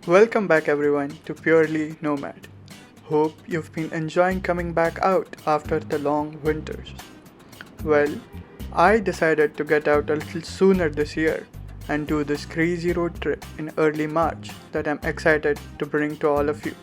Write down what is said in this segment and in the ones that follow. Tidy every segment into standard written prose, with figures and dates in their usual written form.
Welcome back everyone to Purely Nomad. Hope you've been enjoying coming back out after the long winters. Well, I decided to get out a little sooner this year and do this crazy road trip in early March that I'm excited to bring to all of you.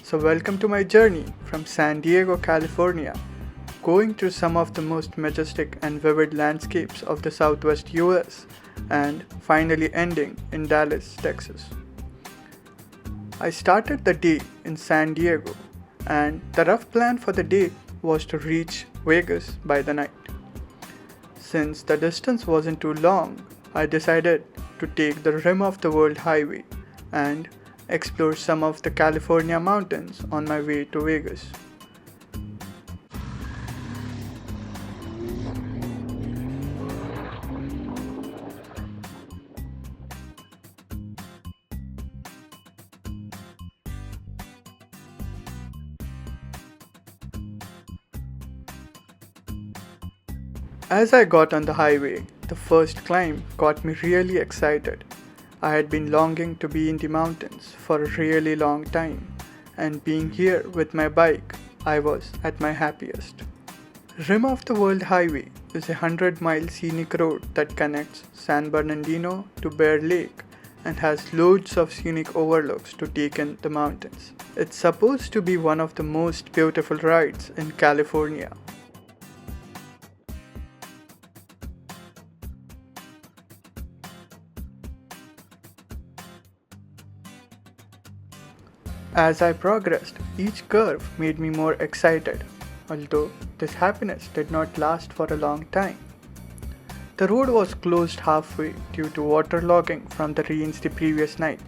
So, welcome to my journey from San Diego, California, going through some of the most majestic and vivid landscapes of the southwest US and finally ending in Dallas, Texas. I started the day in San Diego, and the rough plan for the day was to reach Vegas by the night. Since the distance wasn't too long, I decided to take the Rim of the World Highway and explore some of the California mountains on my way to Vegas. As I got on the highway, the first climb got me really excited. I had been longing to be in the mountains for a really long time, and being here with my bike, I was at my happiest. Rim of the World Highway is a 100-mile scenic road that connects San Bernardino to Bear Lake and has loads of scenic overlooks to take in the mountains. It's supposed to be one of the most beautiful rides in California. As I progressed, each curve made me more excited, although this happiness did not last for a long time. The road was closed halfway due to waterlogging from the rains the previous night,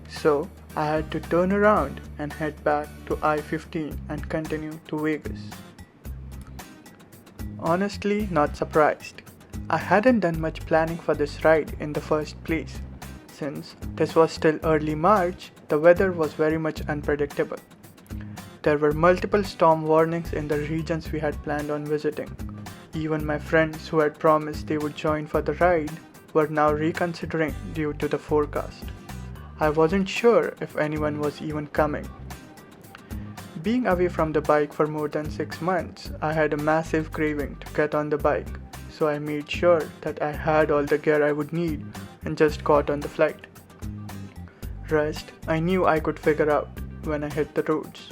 so I had to turn around and head back to I-15 and continue to Vegas. Honestly, not surprised. I hadn't done much planning for this ride in the first place. Since this was still early March, the weather was very much unpredictable. There were multiple storm warnings in the regions we had planned on visiting. Even my friends who had promised they would join for the ride were now reconsidering due to the forecast. I wasn't sure if anyone was even coming. Being away from the bike for more than 6 months, I had a massive craving to get on the bike, so I made sure that I had all the gear I would need and just got on the flight. Rest, I knew I could figure out when I hit the roads.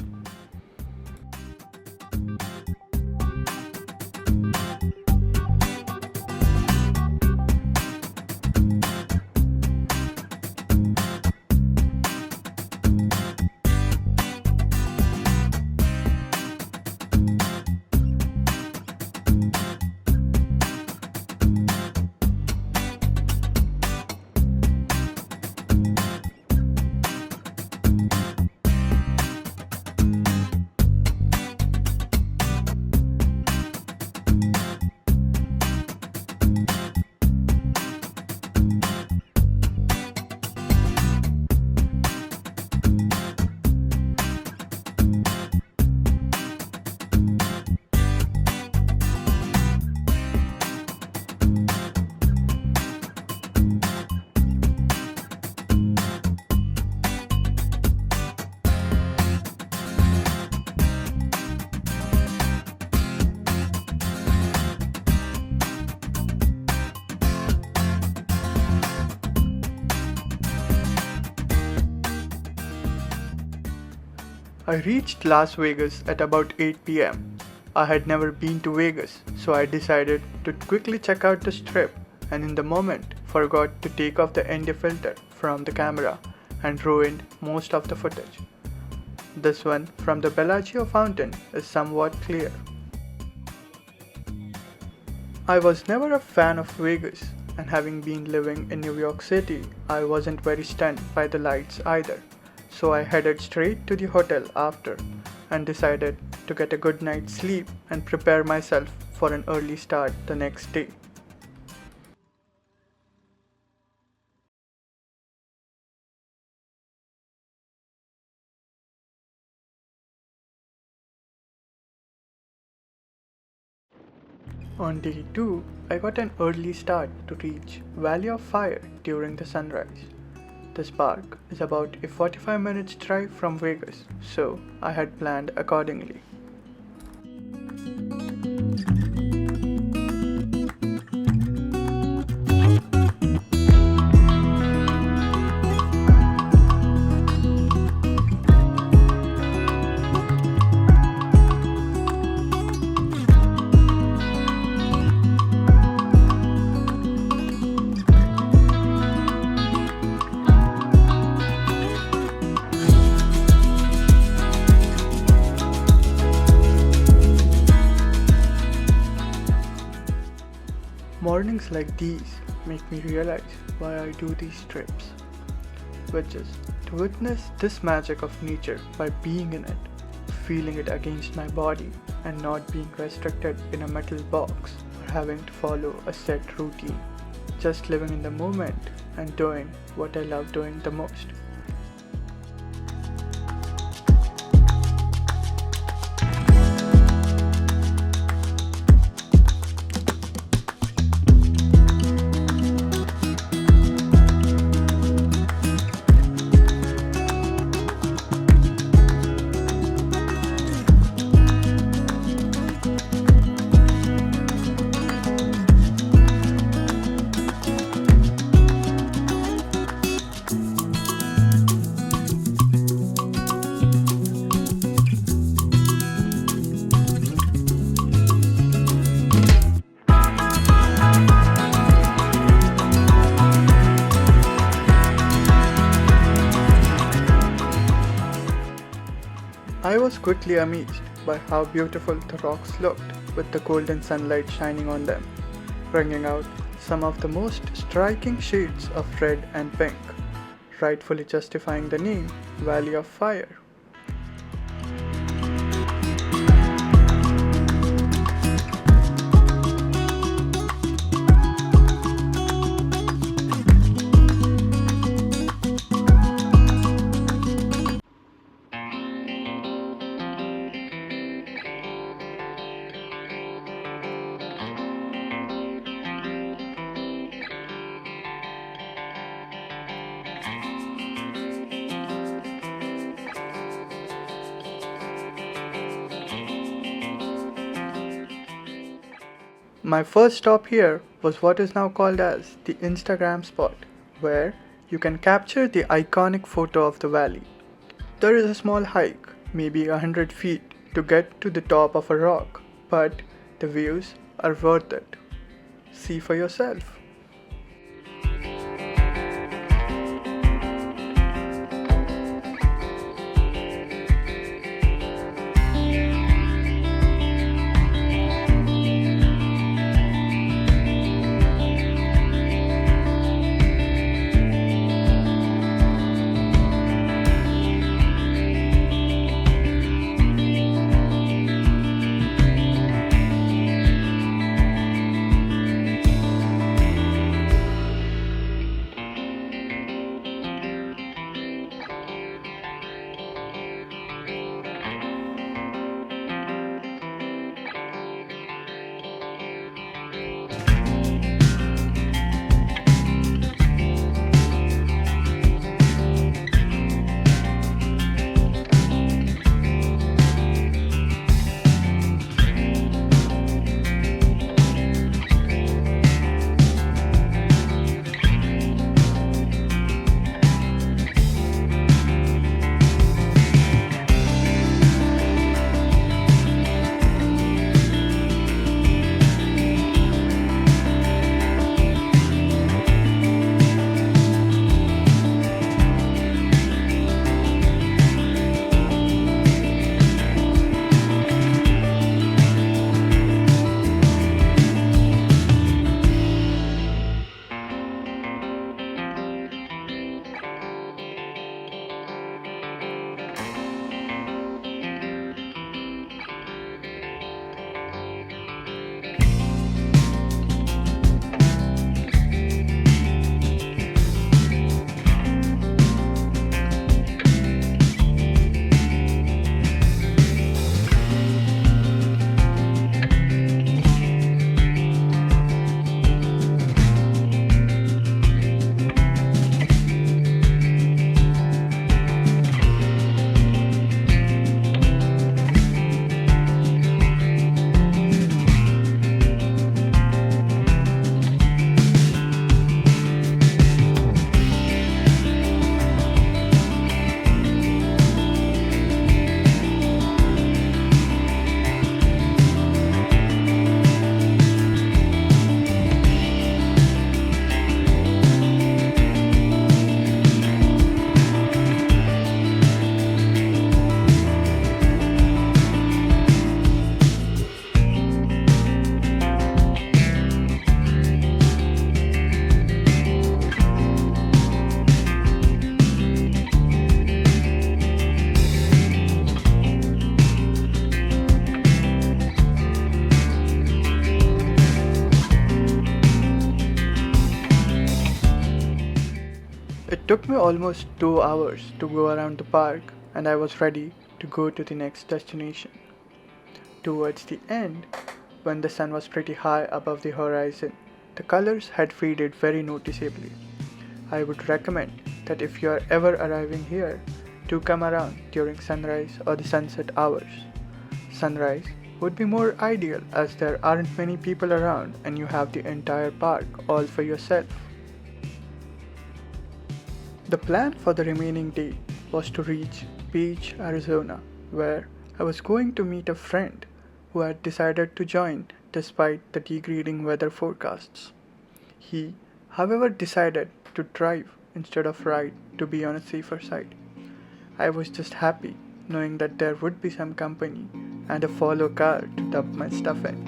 I reached Las Vegas at about 8 pm. I had never been to Vegas, so I decided to quickly check out the strip and in the moment forgot to take off the ND filter from the camera and ruined most of the footage. This one from the Bellagio fountain is somewhat clear. I was never a fan of Vegas, and having been living in New York City, I wasn't very stunned by the lights either. So I headed straight to the hotel after and decided to get a good night's sleep and prepare myself for an early start the next day. On day 2, I got an early start to reach Valley of Fire during the sunrise. This park is about a 45 minutes drive from Vegas, so I had planned accordingly. Mornings like these make me realize why I do these trips, which is to witness this magic of nature by being in it, feeling it against my body, and not being restricted in a metal box or having to follow a set routine. Just living in the moment and doing what I love doing the most. I was quickly amazed by how beautiful the rocks looked with the golden sunlight shining on them, bringing out some of the most striking shades of red and pink, rightfully justifying the name Valley of Fire. My first stop here was what is now called as the Instagram spot, where you can capture the iconic photo of the valley. There is a small hike, maybe 100 feet, to get to the top of a rock, but the views are worth it. See for yourself. took me almost 2 hours to go around the park, and I was ready to go to the next destination. Towards the end, when the sun was pretty high above the horizon, the colors had faded very noticeably. I would recommend that if you are ever arriving here, to come around during sunrise or the sunset hours. Sunrise would be more ideal as there aren't many people around and you have the entire park all for yourself. The plan for the remaining day was to reach Beach, Arizona, where I was going to meet a friend who had decided to join despite the degrading weather forecasts. He, however, decided to drive instead of ride to be on a safer side. I was just happy knowing that there would be some company and a follow car to dump my stuff in.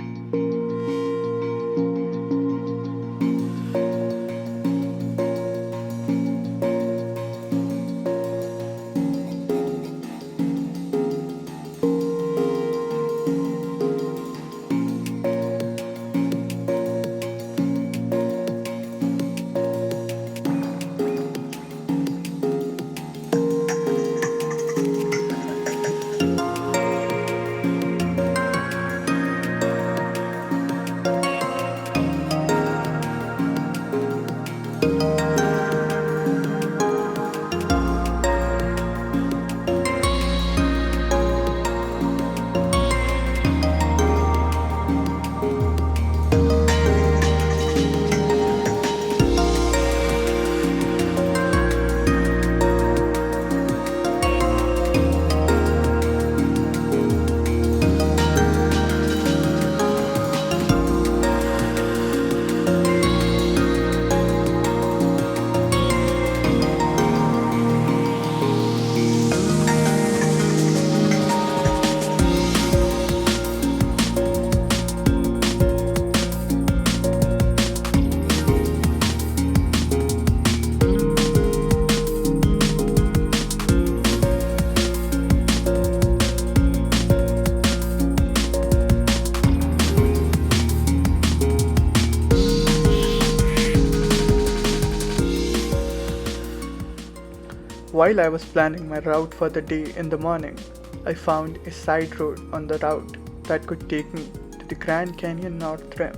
While I was planning my route for the day in the morning, I found a side road on the route that could take me to the Grand Canyon North Rim.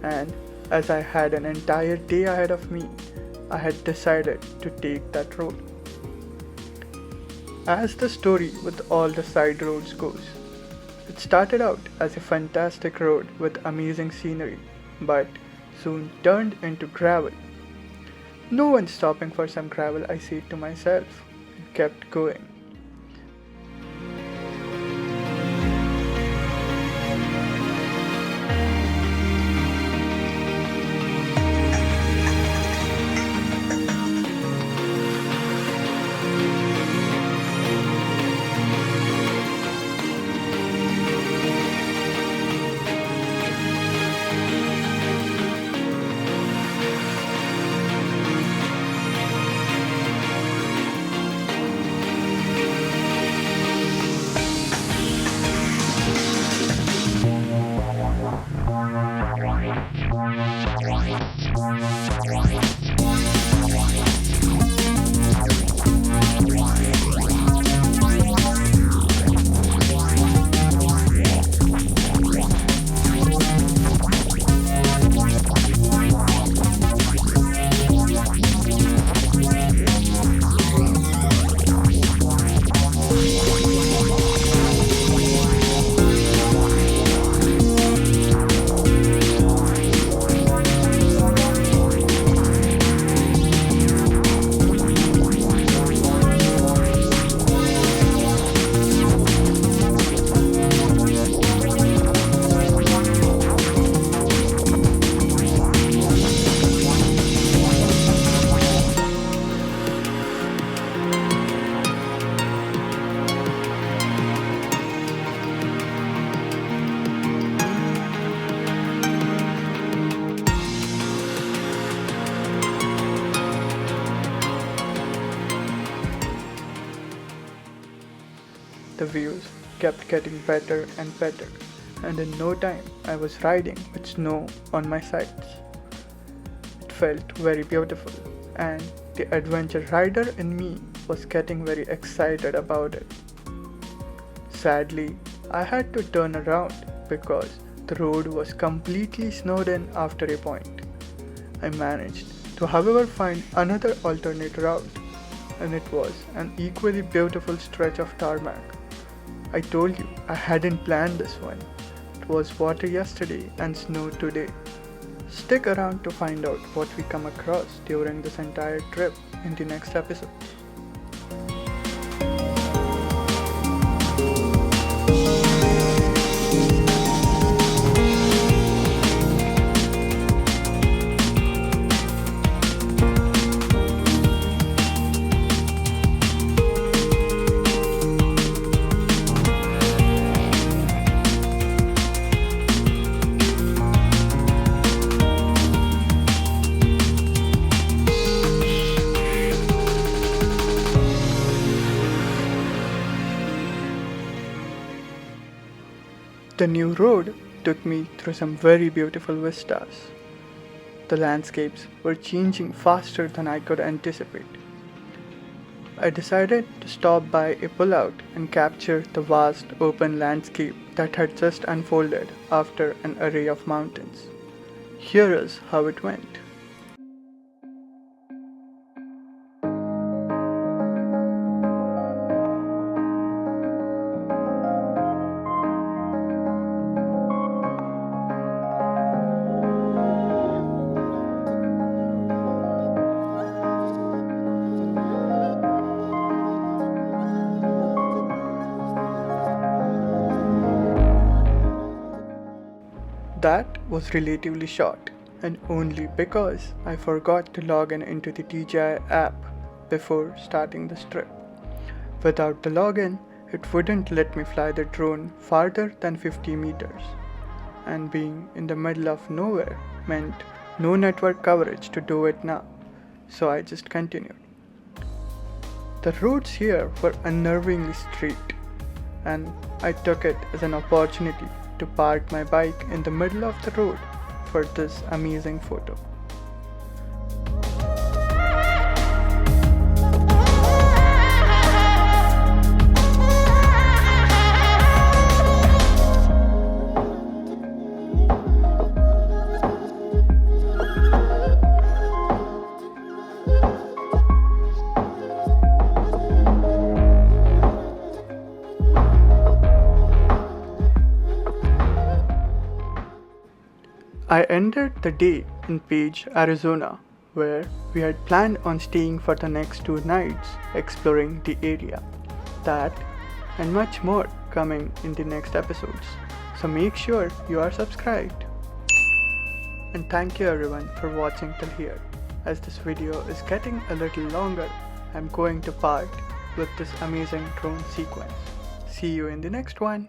And as I had an entire day ahead of me, I had decided to take that road. As the story with all the side roads goes, it started out as a fantastic road with amazing scenery, but soon turned into gravel. No one's stopping for some gravel, I said to myself, and kept going. The views kept getting better and better, and in no time I was riding with snow on my sides. It felt very beautiful, and the adventure rider in me was getting very excited about it. Sadly, I had to turn around because the road was completely snowed in after a point. I managed to, however, find another alternate route, and it was an equally beautiful stretch of tarmac. I told you I hadn't planned this one. It was water yesterday and snow today. Stick around to find out what we come across during this entire trip in the next episode. The new road took me through some very beautiful vistas. The landscapes were changing faster than I could anticipate. I decided to stop by a pullout and capture the vast open landscape that had just unfolded after an array of mountains. Here is how it went. That was relatively short, and only because I forgot to log in into the DJI app before starting this trip. Without the login, it wouldn't let me fly the drone farther than 50 meters, and being in the middle of nowhere meant no network coverage to do it now, so I just continued. The roads here were unnervingly straight, and I took it as an opportunity to park my bike in the middle of the road for this amazing photo. I ended the day in Page, Arizona, where we had planned on staying for the next 2 nights exploring the area. That and much more coming in the next episodes, so make sure you are subscribed. And thank you everyone for watching till here. As this video is getting a little longer, I'm going to part with this amazing drone sequence. See you in the next one.